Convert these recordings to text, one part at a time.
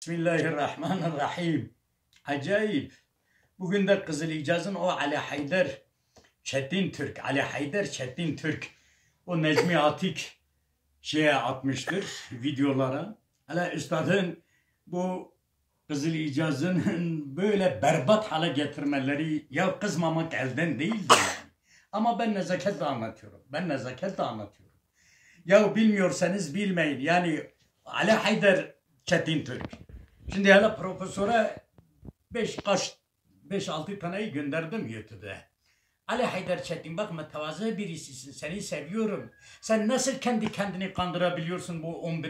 Bismillahirrahmanirrahim. Acayip. Bugün de Kızılicaz'ın o Ali Haydar Çetin Türk, Ali Haydar Çetin Türk, o Necmi Atik atmıştır videolara. Hala üstadın bu Kızılicaz'ın böyle berbat hale getirmeleri, ya kızmamak elden değildi yani. Ama ben nezaketle anlatıyorum. Ya bilmiyorsanız bilmeyin. Yani Ali Haydar Çetin Türk. Şimdi hala profesöre 5-6 taneyi gönderdim YouTube'da. Ali Haydar Çetin, bak mütevazı birisisin, seni seviyorum. Sen nasıl kendi kendini kandırabiliyorsun bu 10.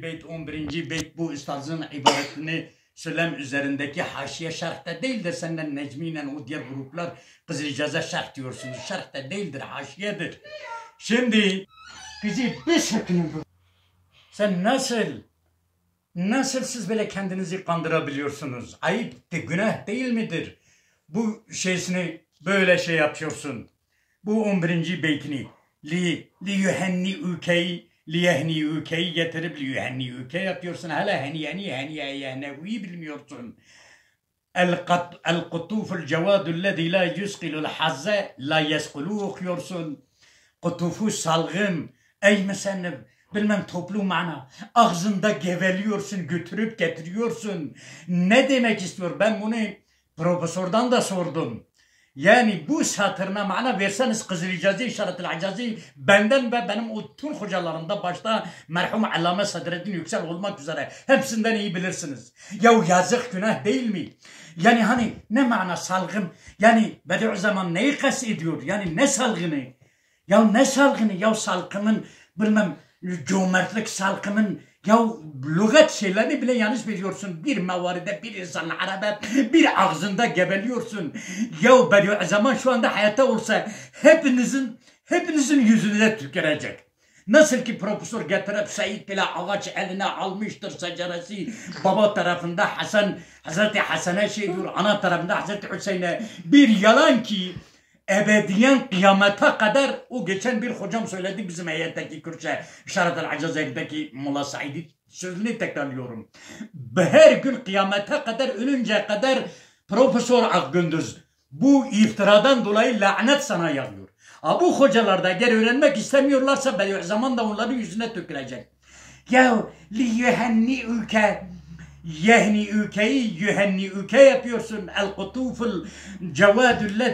beyt bu üstazın ibaretini söylem üzerindeki haşiye şerhte değildir. Senden Necmi'yle o diğer gruplar Kızılicaz'a şerh diyorsunuz. Şerhte değildir, haşiyedir. Şimdi kızı bir sakın. Sen nasıl siz böyle kendinizi kandırabiliyorsunuz? Ayıp de günah değil midir? Bu şeysini böyle yapıyorsun. Bu 11. beytini li yuhenni ülkeyi getirip li yuhenni ülke yapıyorsun. Hala heniyeneviyi bilmiyorsun. El kutuful cevadul lezi la yusqilul hazze la yesqulu okuyorsun. Kutufu salgın ey mesennef bilmem toplu mana ağzında geveliyorsun, götürüp getiriyorsun. Ne demek istiyor? Ben bunu profesörden de sordum. Yani bu satırına mana verseniz Kızılicaz'ı, İşaret-ül Acaz'ı benden ve benim o tüm hocalarımda başta merhum Allame Sadreddin Yüksel olmak üzere hepsinden iyi bilirsiniz. Ya yazık günah değil mi? Yani hani ne mana salgın? Yani Bediüzzaman neyi kastediyor? Yani ne salgını? Ya ne salgını? Ya salgının bilmem cömertlik salkımın ya lügat şeylerini bile yanlış veriyorsun. Bir mevaride, bir insan arabe, bir ağzında gebeliyorsun. Ya Bediüzzaman şu anda hayatta olsa hepinizin yüzüne tükürecek. Nasıl ki profesör getirip Said bile ağaç eline almıştır seceresi. Baba tarafında Hazreti Hasan'a diyor, ana tarafında Hazreti Hüseyin'e bir yalan ki ebediyen kıyamete kadar. O geçen bir hocam söyledi bizim heyetteki Kürtçe İşaret-ül Acaz'daki Molla Said'i sözünü tekrarlıyorum. Her gün kıyamete kadar ölünceye kadar Profesör Akgündüz bu iftiradan dolayı lanet sana yağıyor. Bu hocalar da eğer öğrenmek istemiyorlarsa Bediüzzaman da onların yüzüne tükürecek. Ya li yuhenni ülke yehni ülkeyi yuhenni ülke yapıyorsun. El kutuful cevadülle